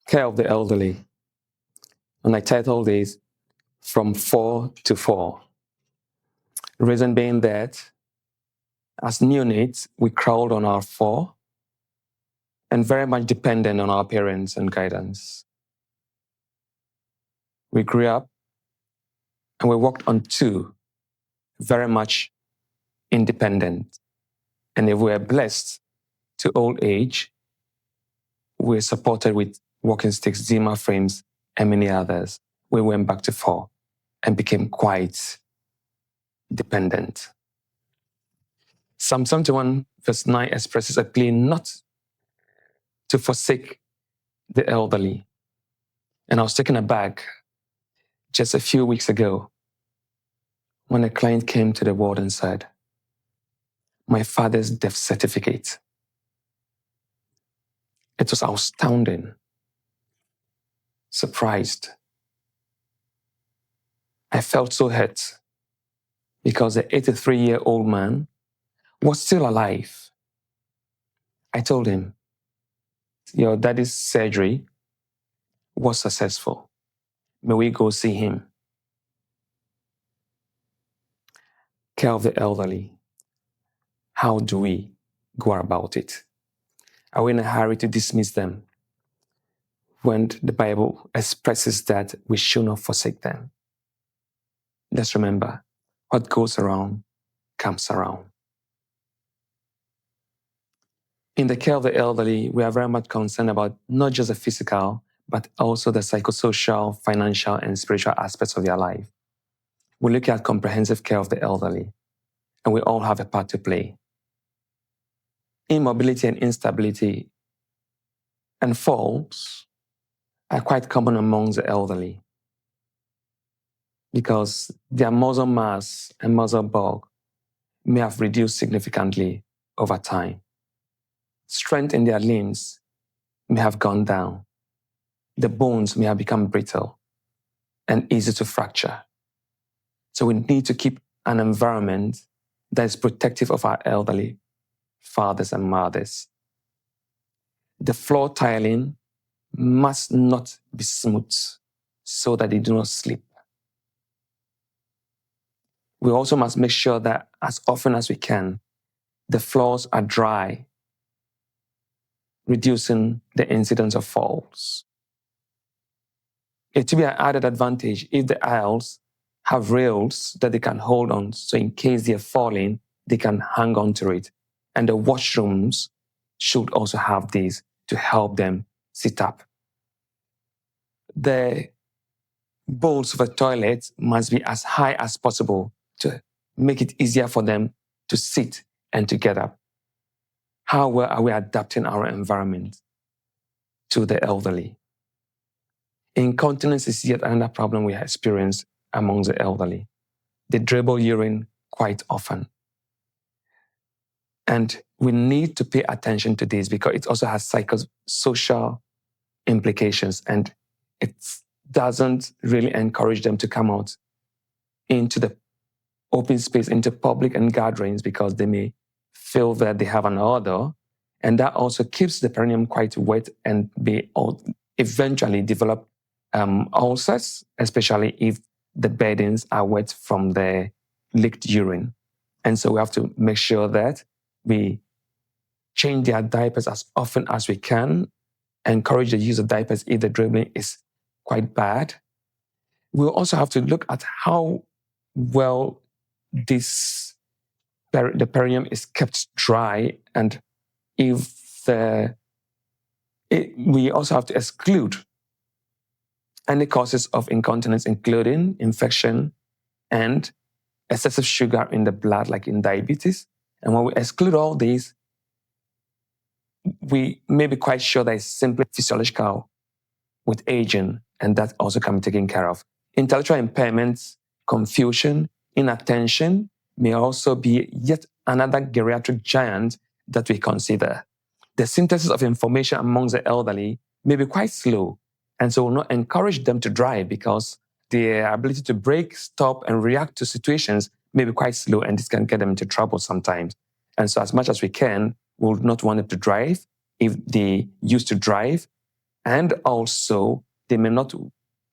Care of the elderly. And I titled this From 4 to 4. Reason being that as neonates, we crawled on our 4 and very much dependent on our parents and guidance. We grew up and we walked on 2, very much independent. And if we are blessed to old age, we're supported with walking sticks, Zima frames, and many others. We went back to 4 and became quite dependent. Psalm 71 verse 9 expresses a plea not to forsake the elderly. And I was taken aback just a few weeks ago when a client came to the ward and said, my father's death certificate. It was astounding. Surprised. I felt so hurt because the 83-year-old man was still alive. I told him, your daddy's surgery was successful. May we go see him. Care of the elderly. How do we go about it? Are we in a hurry to dismiss them when the Bible expresses that we should not forsake them? Let's remember, what goes around comes around. In the care of the elderly, we are very much concerned about not just the physical, but also the psychosocial, financial, and spiritual aspects of their life. We look at comprehensive care of the elderly, and we all have a part to play. Immobility and instability and falls are quite common among the elderly because their muscle mass and muscle bulk may have reduced significantly over time. Strength in their limbs may have gone down. The bones may have become brittle and easy to fracture. So we need to keep an environment that is protective of our elderly fathers and mothers. The floor tiling must not be smooth so that they do not slip. We also must make sure that as often as we can, the floors are dry, reducing the incidence of falls. It will be an added advantage if the aisles have rails that they can hold on, so in case they're falling, they can hang on to it. And the washrooms should also have these to help them sit up. The bowls of a toilet must be as high as possible to make it easier for them to sit and to get up. How well are we adapting our environment to the elderly? Incontinence is yet another problem we experience among the elderly. They dribble urine quite often. And we need to pay attention to this because it also has psychosocial implications, and it doesn't really encourage them to come out into the open space, into public and gatherings, because they may feel that they have an odor, and that also keeps the perineum quite wet and may eventually develop ulcers, especially if the beddings are wet from the leaked urine. And so we have to make sure that we change their diapers as often as we can, encourage the use of diapers if the dribbling is quite bad. We'll also have to look at how well the perineum is kept dry, and if we also have to exclude any causes of incontinence, including infection and excessive sugar in the blood, like in diabetes. And when we exclude all these, we may be quite sure that it's simply physiological with aging, and that also can be taken care of. Intellectual impairments, confusion, inattention may also be yet another geriatric giant that we consider. The synthesis of information among the elderly may be quite slow, and so we'll not encourage them to drive because their ability to brake, stop, and react to situations may be quite slow, and this can get them into trouble sometimes. And so as much as we can, we'll not want them to drive if they used to drive, And also, they may not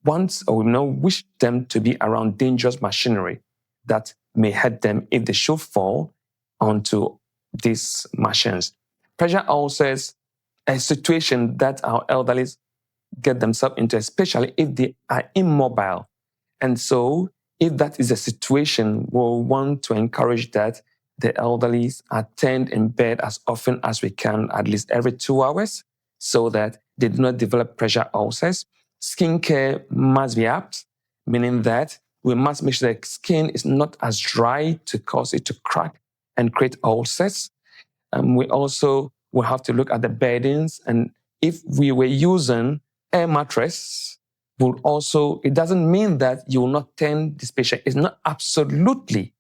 want or will not wish them to be around dangerous machinery that may hurt them if they should fall onto these machines. Pressure ulcers, a situation that our elderly get themselves into, especially if they are immobile. And so, if that is a situation, we'll want to encourage that the elderly attend in bed as often as we can, at least every 2 hours, so that they do not develop pressure ulcers. Skincare must be apt, meaning that we must make sure the skin is not as dry to cause it to crack and create ulcers. We also will have to look at the beddings, and if we were using air mattress, will also, it doesn't mean that you will not turn this patient. It's not absolutely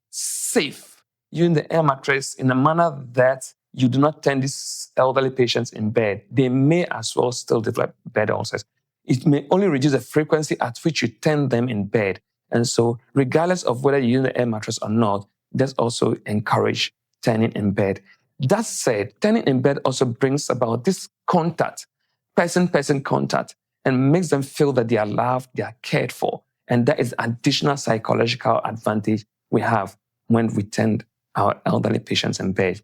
safe using the air mattress in a manner that you do not turn these elderly patients in bed. They may as well still develop bed ulcers. It may only reduce the frequency at which you turn them in bed. And so, regardless of whether you use the air mattress or not, let's also encourage turning in bed. That said, turning in bed also brings about this contact, person-person contact, and makes them feel that they are loved, they are cared for. And that is additional psychological advantage we have when we tend our elderly patients in bed.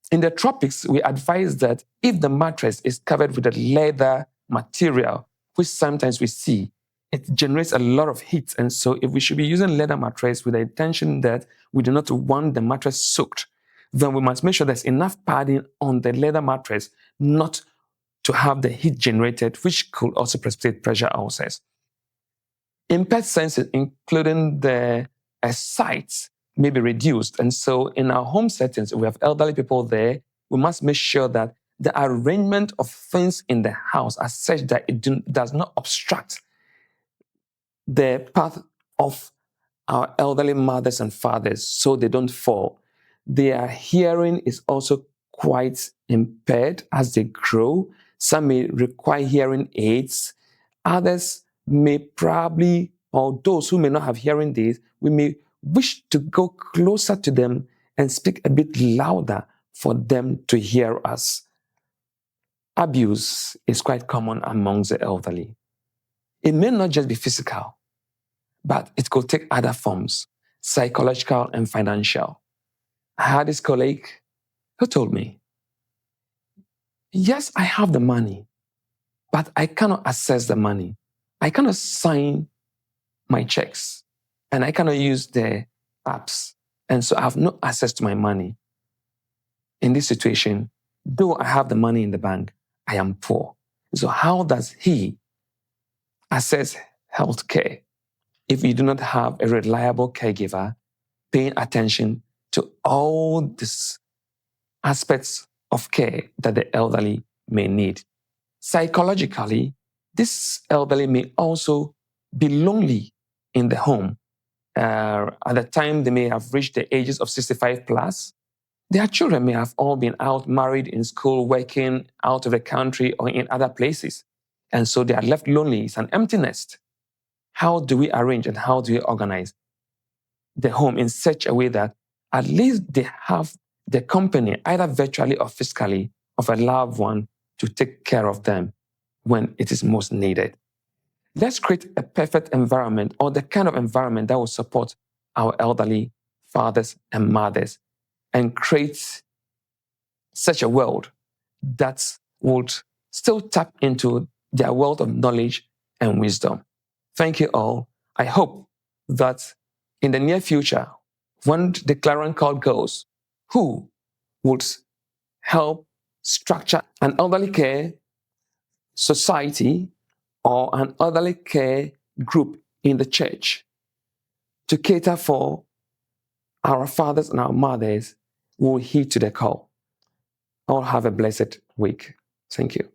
In the tropics, we advise that if the mattress is covered with a leather material, which sometimes we see, it generates a lot of heat. And so if we should be using leather mattress with the intention that we do not want the mattress soaked, then we must make sure there's enough padding on the leather mattress not to have the heat generated, which could also precipitate pressure ulcers. Impaired senses, including the sight, may be reduced. And so in our home settings, if we have elderly people there, we must make sure that the arrangement of things in the house are such that it does not obstruct the path of our elderly mothers and fathers so they don't fall. Their hearing is also quite impaired as they grow. Some may require hearing aids. Others may probably, or those who may not have hearing aids, we may wish to go closer to them and speak a bit louder for them to hear us. Abuse is quite common amongst the elderly. It may not just be physical, but it could take other forms, psychological and financial. I had this colleague who told me, yes, I have the money, but I cannot access the money. I cannot sign my checks, and I cannot use the apps. And so I have no access to my money. In this situation, though I have the money in the bank, I am poor. So how does he access health care if you do not have a reliable caregiver paying attention to all these aspects of care that the elderly may need? Psychologically, this elderly may also be lonely in the home. At the time they may have reached the ages of 65 plus. Their children may have all been out, married, in school, working out of the country or in other places. And so they are left lonely. It's an empty nest. How do we arrange and how do we organize the home in such a way that at least they have the company, either virtually or physically, of a loved one to take care of them when it is most needed? Let's create a perfect environment, or the kind of environment that will support our elderly fathers and mothers, and create such a world that would still tap into their wealth of knowledge and wisdom. Thank you all. I hope that in the near future, when the clarion call goes, who would help structure an elderly care society or an elderly care group in the church to cater for our fathers and our mothers, will heed to the call. All have a blessed week. Thank you.